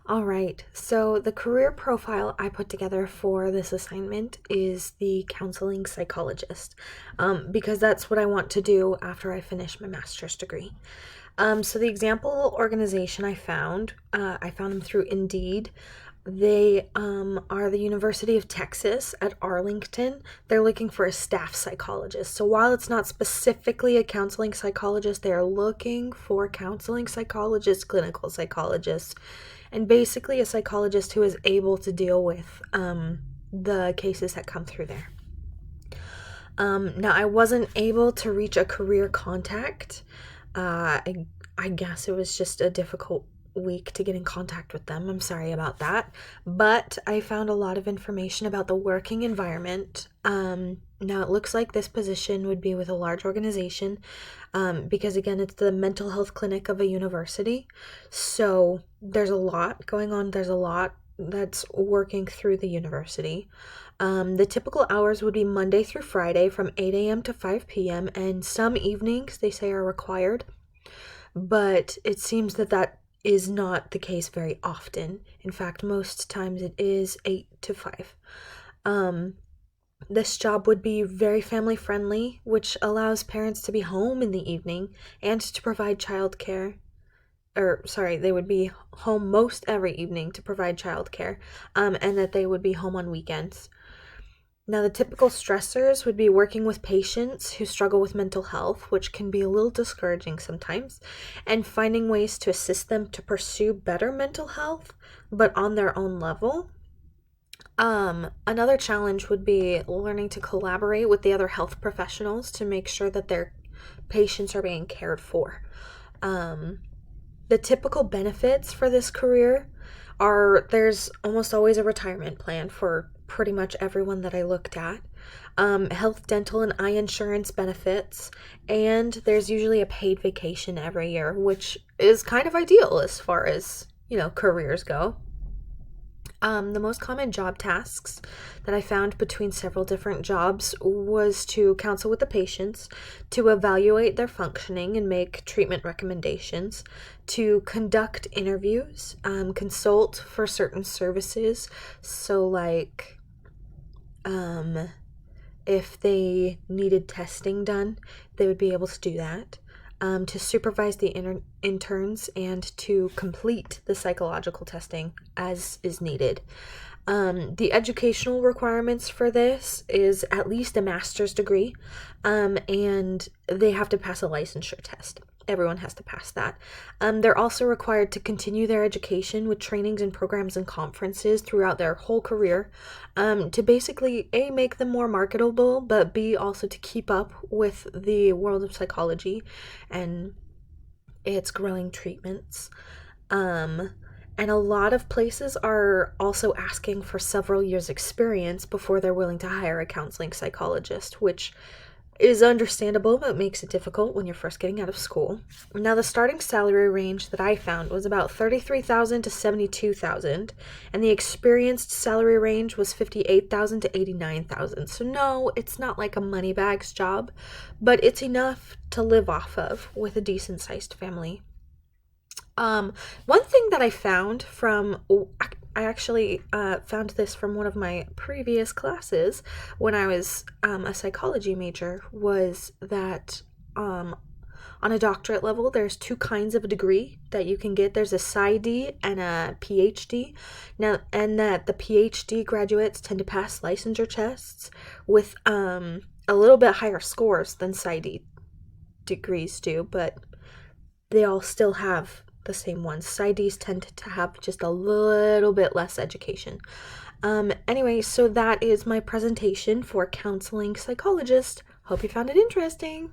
All right, so the career profile I put together for this assignment is the counseling psychologist, because that's what I want to do after I finish my master's degree. So the example organization I found them through Indeed. They are the University of Texas at Arlington. They're looking for a staff psychologist. So while it's not specifically a counseling psychologist, they are looking for counseling psychologists, clinical psychologists, and basically a psychologist who is able to deal with the cases that come through there. Now, I wasn't able to reach a career contact. I guess it was just a difficult week to get in contact with them. I'm sorry about that. But I found a lot of information about the working environment. Now, it looks like this position would be with a large organization because, again, it's the mental health clinic of a university. So there's a lot going on. There's a lot that's working through the university. The typical hours would be Monday through Friday from 8 a.m. to 5 p.m. and some evenings they say are required, but it seems that is not the case very often. In fact, most times it is 8 to 5. This job would be very family friendly, which allows parents to be home in the evening and to provide childcare. Or, sorry, they would be home most every evening to provide childcare, and that they would be home on weekends. Now, the typical stressors would be working with patients who struggle with mental health, which can be a little discouraging sometimes, and finding ways to assist them to pursue better mental health, but on their own level. Another challenge would be learning to collaborate with the other health professionals to make sure that their patients are being cared for. The typical benefits for this career are there's almost always a retirement plan for pretty much everyone that I looked at, health, dental, and eye insurance benefits, and there's usually a paid vacation every year, which is kind of ideal as far as, careers go. The most common job tasks that I found between several different jobs was to counsel with the patients, to evaluate their functioning and make treatment recommendations, to conduct interviews, consult for certain services. So, like, if they needed testing done, they would be able to do that. To supervise the interns and to complete the psychological testing as is needed. The educational requirements for this is at least a master's degree, and they have to pass a licensure test. Everyone has to pass that. They're also required to continue their education with trainings and programs and conferences throughout their whole career, to basically A, make them more marketable, but B, also to keep up with the world of psychology and its growing treatments. And a lot of places are also asking for several years' experience before they're willing to hire a counseling psychologist, which is understandable, but makes it difficult when you're first getting out of school. Now, the starting salary range that I found was about $33,000 to $72,000, and the experienced salary range was $58,000 to $89,000. So no, it's not like a money bags job, but it's enough to live off of with a decent-sized family. One thing that I found I actually found this from one of my previous classes when I was a psychology major, was that on a doctorate level, there's two kinds of a degree that you can get. There's a PsyD and a PhD. Now, and that the PhD graduates tend to pass licensure tests with a little bit higher scores than PsyD degrees do, but they all still have the same ones. PsyDs tend to have just a little bit less education. Anyway, so that is my presentation for counseling psychologist. Hope you found it interesting.